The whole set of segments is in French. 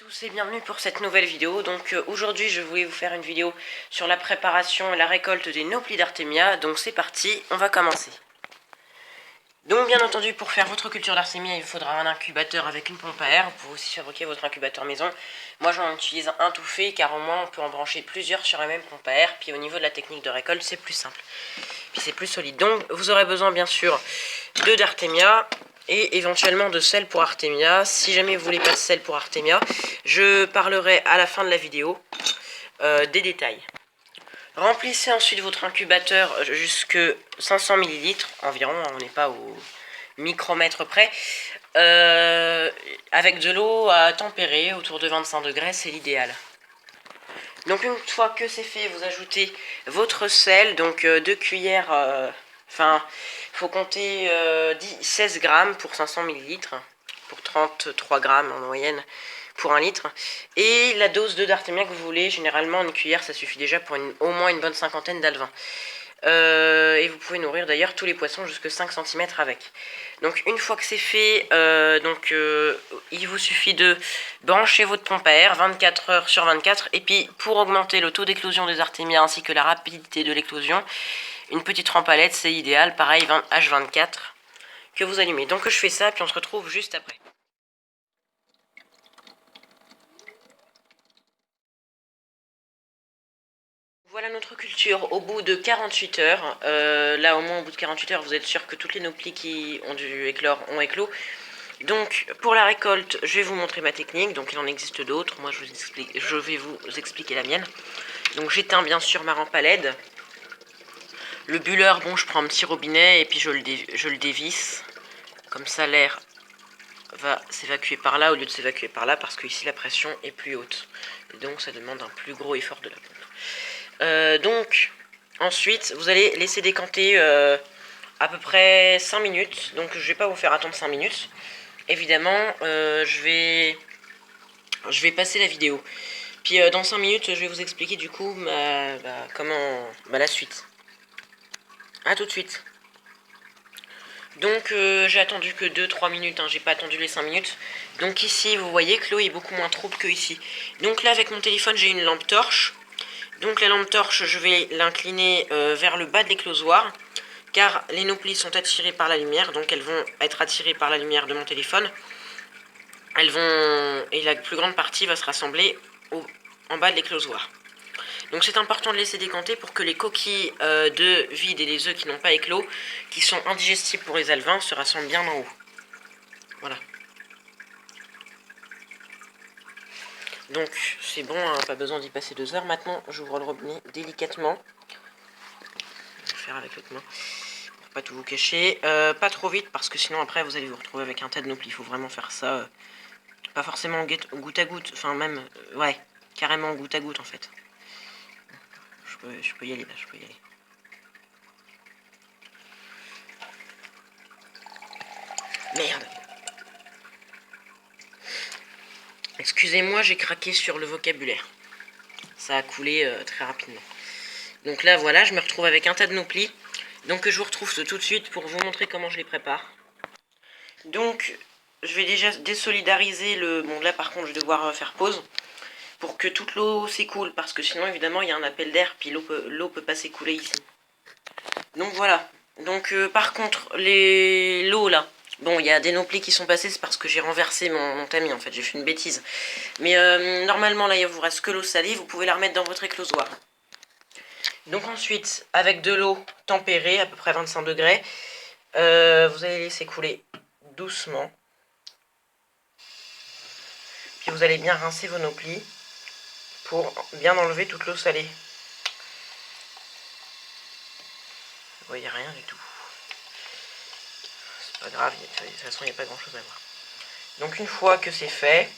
tous et bienvenue pour cette nouvelle vidéo. Donc aujourd'hui je voulais vous faire une vidéo sur la préparation et la récolte des Noplis d'Artemia. Donc c'est parti, on va commencer. Donc bien entendu pour faire votre culture d'Artemia il faudra un incubateur avec une pompe à air. Vous pouvez aussi fabriquer votre incubateur maison. Moi j'en utilise un tout fait car au moins on peut en brancher plusieurs sur la même pompe à air. Puis au niveau de la technique de récolte c'est plus simple. Puis c'est plus solide. Donc vous aurez besoin bien sûr d'Artemia et éventuellement de sel pour Artemia. Si jamais vous voulez pas de sel pour Artemia, je parlerai à la fin de la vidéo des détails. Remplissez ensuite votre incubateur jusque 500 ml environ, on n'est pas au micromètre près, avec de l'eau à tempérer autour de 25 degrés, c'est l'idéal. Donc une fois que c'est fait, vous ajoutez votre sel, donc 2 cuillères, il faut compter 16 grammes pour 500 ml, pour 33 grammes en moyenne pour 1 litre. Et la dose d'Artemia que vous voulez, généralement une cuillère ça suffit déjà pour au moins une bonne cinquantaine d'alevins. Et vous pouvez nourrir d'ailleurs tous les poissons jusque 5 cm avec. Donc une fois que c'est fait, il vous suffit de brancher votre pompe à air 24 heures sur 24. Et puis pour augmenter le taux d'éclosion des Artemia ainsi que la rapidité de l'éclosion, une petite rampe à LED c'est idéal, pareil H24 que vous allumez. Donc je fais ça puis on se retrouve juste après. Voilà notre culture au bout de 48 heures. Là, au moins, au bout de 48 heures, vous êtes sûr que toutes les Noplis qui ont dû éclore ont éclos. Donc, pour la récolte, je vais vous montrer ma technique. Donc, il en existe d'autres. Moi, je vais vous expliquer la mienne. Donc, j'éteins bien sûr ma rampe à LED. Le buller, bon, je prends un petit robinet et puis je le dévisse. Comme ça, l'air va s'évacuer par là au lieu de s'évacuer par là parce que ici, la pression est plus haute. Et donc, ça demande un plus gros effort de la pompe. Donc ensuite vous allez laisser décanter à peu près 5 minutes. Donc je vais pas vous faire attendre 5 minutes. Évidemment je vais passer la vidéo. Puis dans 5 minutes je vais vous expliquer du coup la suite. A tout de suite. Donc j'ai attendu que 2-3 minutes, hein, j'ai pas attendu les 5 minutes. Donc ici vous voyez que l'eau est beaucoup moins trouble que ici. Donc là avec mon téléphone j'ai une lampe torche. Donc la lampe torche, je vais l'incliner vers le bas de l'éclosoir, car les Noplis sont attirées par la lumière, donc elles vont être attirées par la lumière de mon téléphone. Et la plus grande partie va se rassembler en bas de l'éclosoir. Donc c'est important de laisser décanter pour que les coquilles d'œufs vides et les œufs qui n'ont pas éclos, qui sont indigestibles pour les alevins, se rassemblent bien en haut. Voilà. Donc c'est bon, hein, pas besoin d'y passer 2 heures. Maintenant, j'ouvre le robinet délicatement. Je vais faire avec l'autre main pour pas tout vous cacher. Pas trop vite parce que sinon après vous allez vous retrouver avec un tas de Noplis. Il faut vraiment faire ça, pas forcément goutte à goutte, enfin même, ouais, carrément goutte à goutte en fait. Je peux y aller là, je peux y aller. Merde. Excusez-moi, j'ai craqué sur le vocabulaire. Ça a coulé très rapidement. Donc là, voilà, je me retrouve avec un tas de Noplis. Donc je vous retrouve tout de suite pour vous montrer comment je les prépare. Donc, je vais déjà désolidariser le... Bon, là par contre, je vais devoir faire pause pour que toute l'eau s'écoule. Parce que sinon, évidemment, il y a un appel d'air, puis l'eau peut pas s'écouler ici. Donc voilà. Donc par contre, l'eau là... Bon, il y a des Noplis qui sont passés, c'est parce que j'ai renversé mon tamis, en fait, j'ai fait une bêtise. Mais normalement, là, il vous reste que l'eau salée, vous pouvez la remettre dans votre éclosoir. Donc ensuite, avec de l'eau tempérée, à peu près 25 degrés, vous allez laisser couler doucement. Puis vous allez bien rincer vos Noplis pour bien enlever toute l'eau salée. Vous voyez rien du tout. C'est pas grave, de toute façon il n'y a pas grand chose à voir. Donc une fois que c'est fait,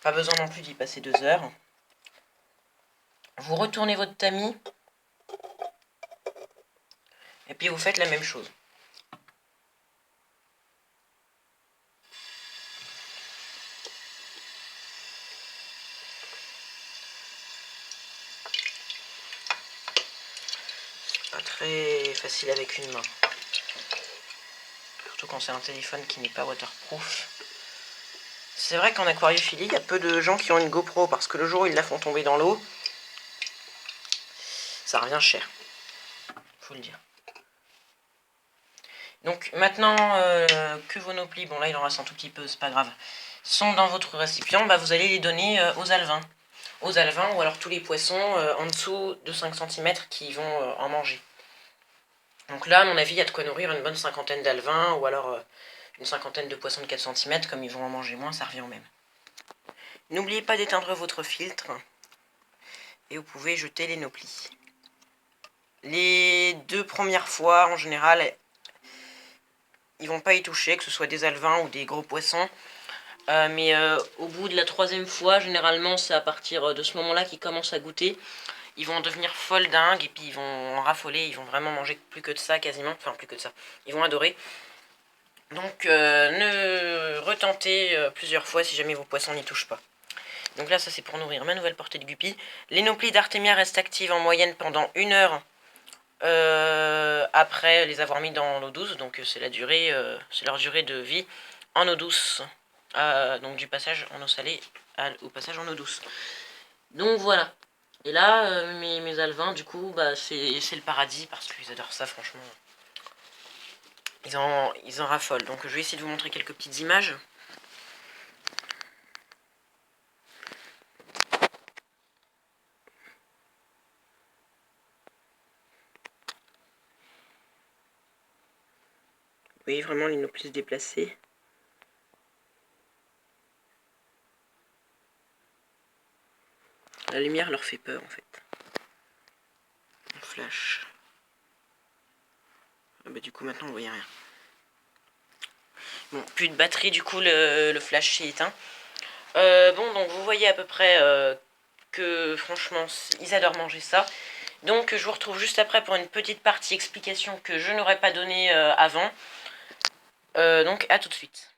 pas besoin non plus d'y passer 2 heures. Vous retournez votre tamis et puis vous faites la même chose. C'est pas très facile avec une main. Surtout quand c'est un téléphone qui n'est pas waterproof. c'est vrai qu'en aquariophilie, il y a peu de gens qui ont une GoPro parce que le jour où ils la font tomber dans l'eau, ça revient cher. Faut le dire. Donc maintenant que vos noplis, bon là il en reste un tout petit peu, c'est pas grave, sont dans votre récipient, bah, vous allez les donner aux alevins. Aux alevins ou alors tous les poissons en dessous de 5 cm qui vont en manger. Donc là, à mon avis, il y a de quoi nourrir une bonne cinquantaine d'alevins ou alors une cinquantaine de poissons de 4 cm. Comme ils vont en manger moins, ça revient au même. N'oubliez pas d'éteindre votre filtre et vous pouvez jeter les noplis. Les 2 premières fois, en général, ils vont pas y toucher, que ce soit des alevins ou des gros poissons. Mais au bout de la 3e fois, généralement, c'est à partir de ce moment-là qu'ils commencent à goûter. Ils vont en devenir folles dingues et puis ils vont en raffoler, ils vont vraiment manger plus que de ça quasiment, enfin plus que de ça, ils vont adorer. Donc ne retentez plusieurs fois si jamais vos poissons n'y touchent pas. Donc là ça c'est pour nourrir ma nouvelle portée de guppies. Les noplis d'Artemia restent actives en moyenne pendant 1 heure après les avoir mis dans l'eau douce, donc c'est la durée, c'est leur durée de vie en eau douce. Donc du passage en eau salée au passage en eau douce. Donc voilà. Et là, mes alevins, du coup, bah, c'est le paradis parce qu'ils adorent ça, franchement. Ils en raffolent. Donc je vais essayer de vous montrer quelques petites images. Vous voyez vraiment les noplis se déplacer. La lumière leur fait peur en fait. On flash. Ah bah, du coup maintenant vous voyez rien. Bon, plus de batterie, du coup le flash s'est éteint. Bon, donc vous voyez à peu près que franchement ils adorent manger ça. Donc je vous retrouve juste après pour une petite partie explication que je n'aurais pas donnée avant. Donc à tout de suite.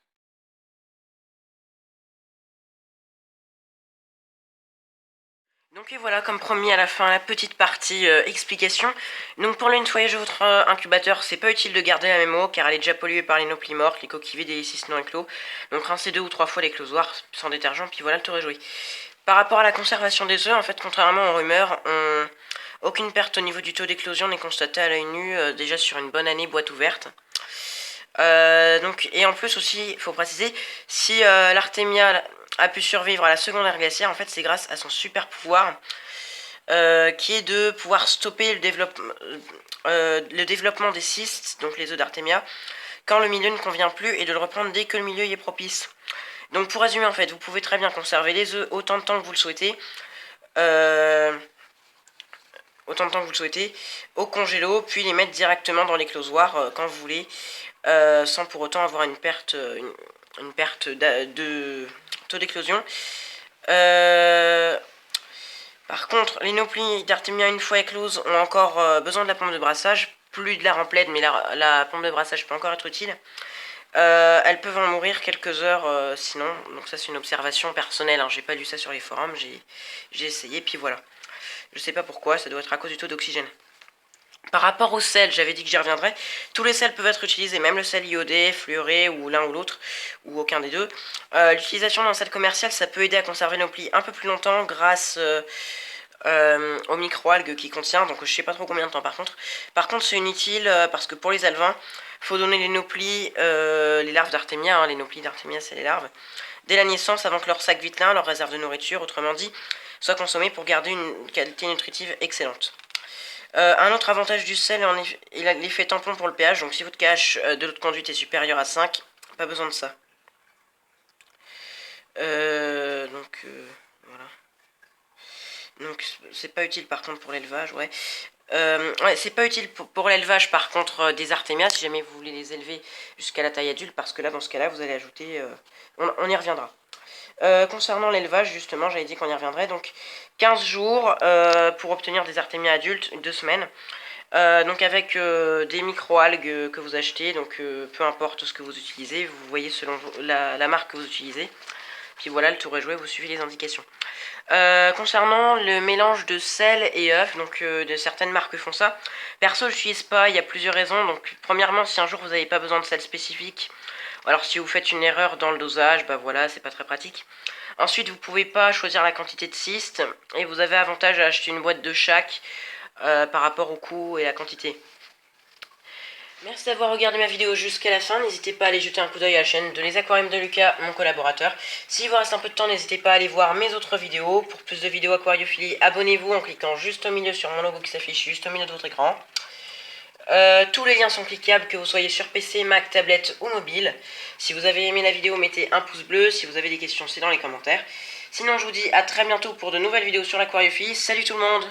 Donc et voilà, comme promis à la fin, la petite partie explication. Donc pour le nettoyage de votre incubateur, c'est pas utile de garder la même eau car elle est déjà polluée par les noplis mortes, les coquilles vides et les cystes non éclos. Donc rincez 2 ou 3 fois l'éclosoir sans détergent, puis voilà le tour est joué. Par rapport à la conservation des œufs, en fait, contrairement aux rumeurs, aucune perte au niveau du taux d'éclosion n'est constatée à l'œil nu, déjà sur une bonne année boîte ouverte. Donc, et en plus aussi, il faut préciser, si l'Artemia a pu survivre à la seconde ère glaciaire, en fait c'est grâce à son super pouvoir qui est de pouvoir stopper le développement des cystes, donc les œufs d'Artemia, quand le milieu ne convient plus et de le reprendre dès que le milieu y est propice. Donc pour résumer en fait, vous pouvez très bien conserver les œufs autant de temps que vous le souhaitez. Au congélo, puis les mettre directement dans l'éclosoir quand vous voulez, sans pour autant avoir une perte de taux d'éclosion. Par contre, les noplis d'Artemia une fois écloses ont encore besoin de la pompe de brassage, plus de la remplète, mais la pompe de brassage peut encore être utile. Elles peuvent en mourir quelques heures sinon, donc ça c'est une observation personnelle, hein. J'ai pas lu ça sur les forums, j'ai essayé, puis voilà. Je sais pas pourquoi, ça doit être à cause du taux d'oxygène. Par rapport au sel, j'avais dit que j'y reviendrais. Tous les sels peuvent être utilisés, même le sel iodé, fluoré ou l'un ou l'autre, ou aucun des deux. L'utilisation d'un sel commercial, ça peut aider à conserver nos plis un peu plus longtemps grâce aux microalgues qu'il contient, donc je sais pas trop combien de temps par contre. Par contre, c'est inutile parce que pour les alevins, faut donner les noplis, les larves d'Artemia, hein, les noplis d'Artemia c'est les larves, dès la naissance avant que leur sac vitelin, leur réserve de nourriture, autrement dit, soit consommé pour garder une qualité nutritive excellente. Un autre avantage du sel est l'effet tampon pour le pH, donc si votre pH de l'eau de conduite est supérieur à 5, pas besoin de ça. Voilà. Donc c'est pas utile par contre pour l'élevage, ouais. Ouais, c'est pas utile pour l'élevage par contre des artémias si jamais vous voulez les élever jusqu'à la taille adulte, parce que là dans ce cas là vous allez ajouter, on y reviendra. Concernant l'élevage justement j'avais dit qu'on y reviendrait, donc 15 jours pour obtenir des artémias adultes, 2 semaines. Donc avec des microalgues que vous achetez, donc peu importe ce que vous utilisez, vous voyez selon la marque que vous utilisez. Puis voilà, le tour est joué, vous suivez les indications. Concernant le mélange de sel et œufs, donc de certaines marques font ça. Perso, je n'utilise pas, il y a plusieurs raisons. Donc premièrement, si un jour vous n'avez pas besoin de sel spécifique, Alors si vous faites une erreur dans le dosage, bah voilà, c'est pas très pratique. Ensuite, vous pouvez pas choisir la quantité de cystes et vous avez avantage à acheter une boîte de chaque par rapport au coût et la quantité. Merci d'avoir regardé ma vidéo jusqu'à la fin. N'hésitez pas à aller jeter un coup d'œil à la chaîne de Les Aquariums de Lucas, mon collaborateur. S'il vous reste un peu de temps, n'hésitez pas à aller voir mes autres vidéos. Pour plus de vidéos aquariophilie, abonnez-vous en cliquant juste au milieu sur mon logo qui s'affiche juste au milieu de votre écran. Tous les liens sont cliquables, que vous soyez sur PC, Mac, tablette ou mobile. Si vous avez aimé la vidéo, mettez un pouce bleu. Si vous avez des questions, c'est dans les commentaires. Sinon, je vous dis à très bientôt pour de nouvelles vidéos sur l'aquariophilie. Salut tout le monde!